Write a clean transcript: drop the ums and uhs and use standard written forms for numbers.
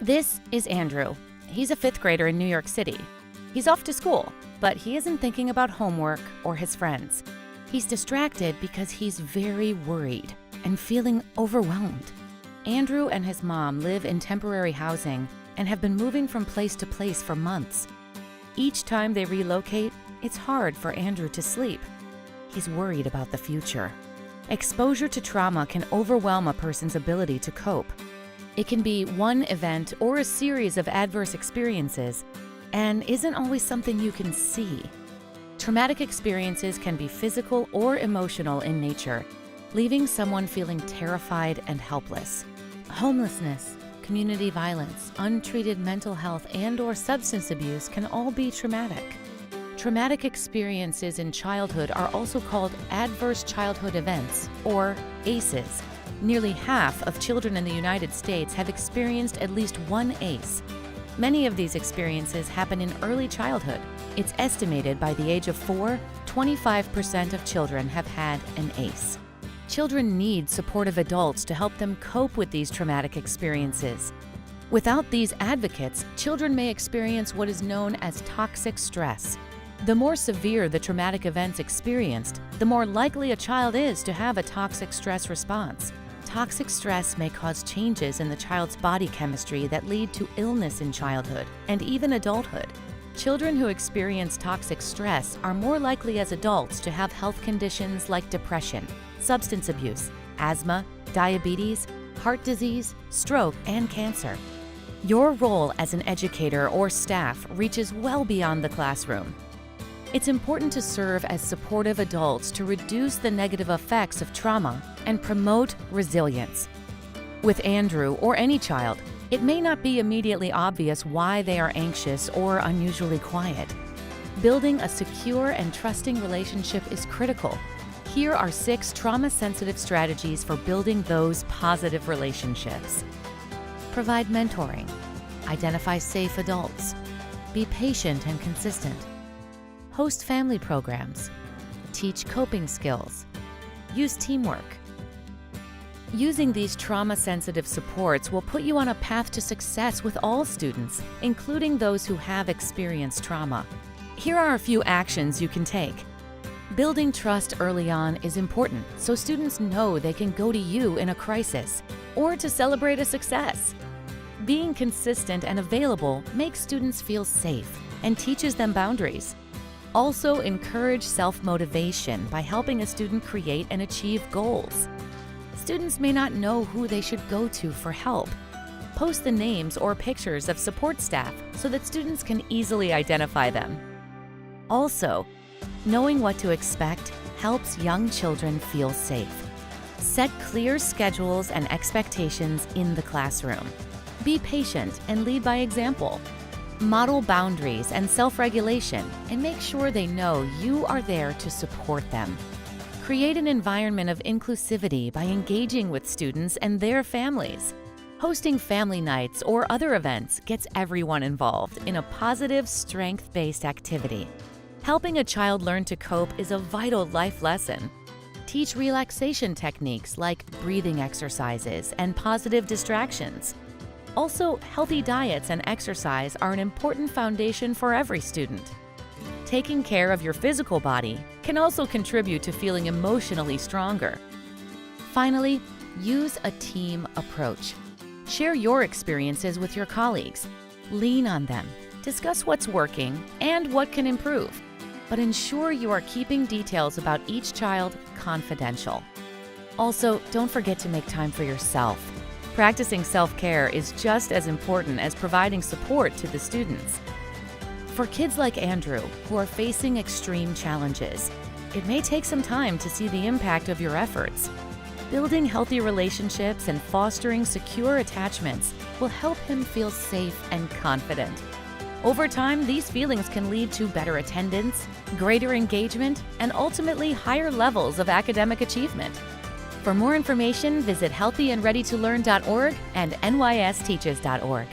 This is Andrew. He's a fifth grader in New York City. He's off to school, but he isn't thinking about homework or his friends. He's distracted because he's very worried and feeling overwhelmed. Andrew and his mom live in temporary housing and have been moving from place to place for months. Each time they relocate, it's hard for Andrew to sleep. He's worried about the future. Exposure to trauma can overwhelm a person's ability to cope. It can be one event or a series of adverse experiences and isn't always something you can see. Traumatic experiences can be physical or emotional in nature, leaving someone feeling terrified and helpless. Homelessness, community violence, untreated mental health, and/or substance abuse can all be traumatic. Traumatic experiences in childhood are also called adverse childhood events, or ACEs. Nearly half of children in the United States have experienced at least one ACE. Many of these experiences happen in early childhood. It's estimated by the age of 4, 25% of children have had an ACE. Children need supportive adults to help them cope with these traumatic experiences. Without these advocates, children may experience what is known as toxic stress. The more severe the traumatic events experienced, the more likely a child is to have a toxic stress response. Toxic stress may cause changes in the child's body chemistry that lead to illness in childhood and even adulthood. Children who experience toxic stress are more likely as adults to have health conditions like depression, substance abuse, asthma, diabetes, heart disease, stroke, and cancer. Your role as an educator or staff reaches well beyond the classroom. It's important to serve as supportive adults to reduce the negative effects of trauma and promote resilience. With Andrew or any child, it may not be immediately obvious why they are anxious or unusually quiet. Building a secure and trusting relationship is critical. Here are 6 trauma-sensitive strategies for building those positive relationships. Provide mentoring. Identify safe adults. Be patient and consistent. Host family programs. Teach coping skills. Use teamwork. Using these trauma-sensitive supports will put you on a path to success with all students, including those who have experienced trauma. Here are a few actions you can take. Building trust early on is important, so students know they can go to you in a crisis or to celebrate a success. Being consistent and available makes students feel safe and teaches them boundaries. Also, encourage self-motivation by helping a student create and achieve goals. Students may not know who they should go to for help. Post the names or pictures of support staff so that students can easily identify them. Also, knowing what to expect helps young children feel safe. Set clear schedules and expectations in the classroom. Be patient and lead by example. Model boundaries and self-regulation and make sure they know you are there to support them. Create an environment of inclusivity by engaging with students and their families. Hosting family nights or other events gets everyone involved in a positive, strength-based activity. Helping a child learn to cope is a vital life lesson. Teach relaxation techniques like breathing exercises and positive distractions. Also, healthy diets and exercise are an important foundation for every student. Taking care of your physical body can also contribute to feeling emotionally stronger. Finally, use a team approach. Share your experiences with your colleagues. Lean on them. Discuss what's working and what can improve. But ensure you are keeping details about each child confidential. Also, don't forget to make time for yourself. Practicing self-care is just as important as providing support to the students. For kids like Andrew, who are facing extreme challenges, it may take some time to see the impact of your efforts. Building healthy relationships and fostering secure attachments will help him feel safe and confident. Over time, these feelings can lead to better attendance, greater engagement, and ultimately higher levels of academic achievement. For more information, visit healthyandreadytolearn.org and nysteaches.org.